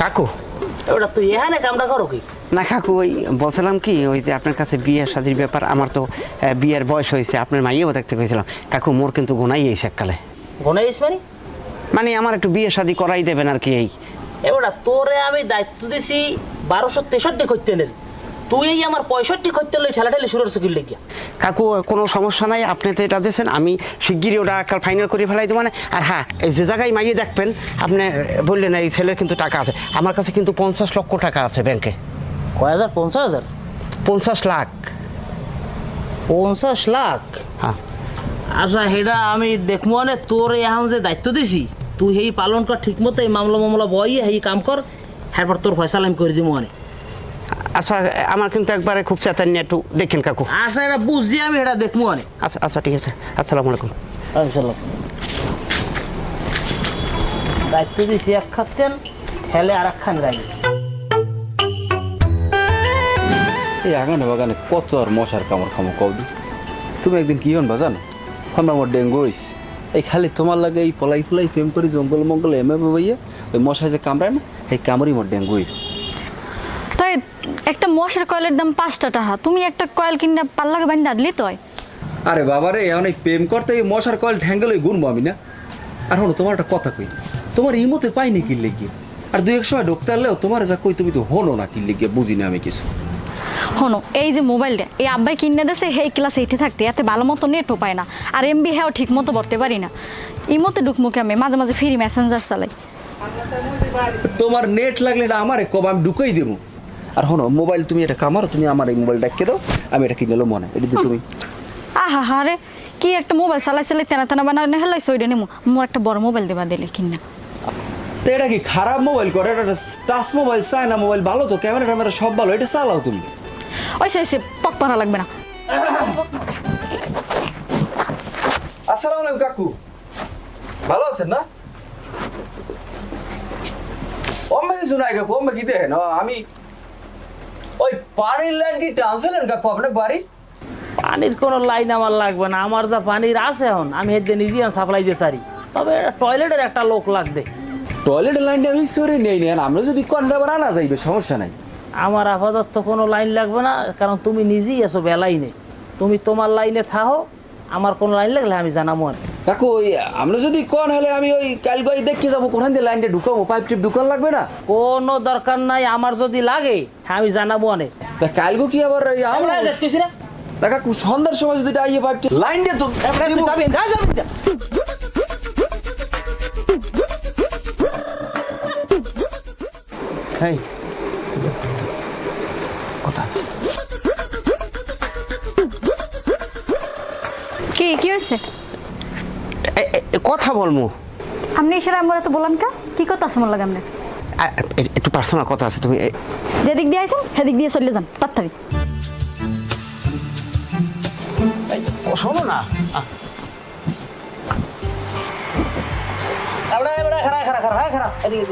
কাকু ওটা তুই এখানে কামটা করো কি? না কাকু, ওই বলছিলাম কি, ওই যে আপনার কাছে বিয়ের শাদির ব্যাপার, আমার তো বিয়ের বয়স হয়েছে, আপনার মাইয়েও দেখতে পেয়েছিলাম কাকু, মোর কিন্তু গোনাই এইছে এককালে। গণেশ মানে আমার একটু বিয়ে শাদি করাই দেবেন আর কি। এই এবারটা তোরে আমি দায়িত্ব দিছি 1263 করতে নেল, তুই এই আমার 65 করতে লই ঠেলাঠেলি শুরু করছিস কি লেগিয়া? কাকু কোনো সমস্যা নাই, আপনি তো এটা দিয়েছেন, আমি শিগগিরই ওটা কাল ফাইনাল করে ফেলাই দেবো। মানে আর হ্যাঁ, এই যে জায়গায় মাইয়ে দেখবেন আপনি বললেন এই ছেলের কিন্তু টাকা আছে, আমার কাছে কিন্তু 50 লক্ষ টাকা আছে ব্যাংকে। কয় হাজার? 50,000? 50 লাখ। 50 লাখ? হ্যাঁ আচ্ছা সেটা আমি দেখবো। মানে তোর এখন যে দায়িত্ব দিছি তুই সেই পালন কর ঠিক মতো, এই মামলা বইয়ে সেই কাম কর, এরপর তোর ফয়সালা আমি করে দিব। মানে আচ্ছা, আমার কিন্তু একবারে খুব চেতান নিয়ে একটু দেখেন কাকু। আচ্ছা এটা বুঝছি আমি, এটা দেখবো। মানে আচ্ছা আচ্ছা ঠিক আছে, আসসালামু আলাইকুম। দায়িত্ব দিছি এক খাতেন, ঠেলে আর এক খান গাড়ি। এই আগানে বাগানে কত আর মশার কামড় খামো কৌদি। তুমি একদিন কি হন জানো, হন আমার ডেঙ্গু হইস। এই খালি তোমার লাগে এই পলাই ফলাই প্রেম করি জঙ্গল মঙ্গল এমে ভাইয়া ওই মশায় যে কামড়ায় না, এই কামড়ই মোর ডেঙ্গু হই। তাই একটা মশার কয়েলের দাম 5 টাকা, তুমি একটা কয়েল কিনে পাল্লাকে বান্ধা আনলি তো। আরে বাবারে, এখন এই প্রেম করতে এই মশার কয়েল ঠ্যাঙ্গেল গুনবো আমি না। আর হলো তোমার একটা কথা কই, তোমার ইমতে পাইনি কিনলে গিয়ে, আর 2-1 সময় ঢুকতে আনলেও তোমার যা কই তুমি তো হলো না কিনলে গিয়ে, বুঝি না আমি কিছু। হনো, এই যে মোবাইলটা এই আব্বাই কিনে দেছে, সেই ক্লাস 8-এ থাকতে এতে ভালো মতো নেটও পায় না, আর এমবি হ্যাঁ ঠিক মতো ভরতে পারি না। ইমতে ঢুকমুখে আমি মাঝে মাঝে ফ্রি মেসেঞ্জার চালাই। তোমার নেট লাগলে এটা আমারে কব, আমি ঢুকাই দেবো। আর হনো মোবাইল তুমি এটা কামারো, তুমি আমার এই মোবাইলটা কে দাও, আমি এটা কিনে মনে এটা দিয়ে তুমি। আহা হা রে, কি একটা মোবাইল চালাই তেনা তেনা বানানো হেলাইছে, ওইটা নেমো মোর একটা বড় মোবাইল দেবা দিলে কিনা। তো এটা কি খারাপ মোবাইল করে? এটা টাচ মোবাইল, চায়না মোবাইল, ভালো তো, ক্যামেরা ট্যামেরা সব ভালো, এটা চালাও তুমি। ওই সে পক পারা লাগবে না। আসসালামু আলাইকুম কাকু, ভালো আছেন না? অম্মে কিছু নাই কাকু, অম্মে কি দেখেন, আমি ওই পানির লাইন কি টানছিলেন কাকু আপনার বাড়ি? পানির কোনো লাইন আমার লাগবে না, আমার যা পানির আছে এখন আমি হেঁটে নিজেই সাপ্লাই দিতে পারি, তবে টয়লেটের একটা লোক লাগবে। টয়লেটের লাইনটা আমি সরে নেই না, আমরা যদি কন্যা আবার আনা যাইবে, সমস্যা নাই। আমার আপাতত কোনো লাইন লাগবে না, কারণ তুমি নিজেই এসো বেলাইনে, তুমি তোমার লাইনে থাকো, আমার কোনো লাইন লাগলে আমি জানাবো। আর কাকু ওই আমরা যদি কোন হলে আমি ওই কাল গই দেখতে যাবো, কোনখান দিয়ে লাইনটা ঢুকাবো, পাইপ টিপ ঢুকান লাগবে না? কোনো দরকার নাই, আমার যদি লাগে হ্যাঁ আমি জানাবো। অনেক তা কালগো কি আবার আমরা না কাকু সন্ধ্যার সময় যদি আইয়ে পাইপ টিপ লাইন দিয়ে তো এই কথা কি কি হয়েছে? কথা বলবো। আপনি ইশারা আমরা তো বললাম কা কি কথা আছে মোর লাগে? আপনি একটু পার্সোনাল কথা আছে, তুমি যেদিক দিয়ে আইছেন সেদিক দিয়ে চলে যান তাড়াতাড়ি। শোনো না, খারাপ এদিকে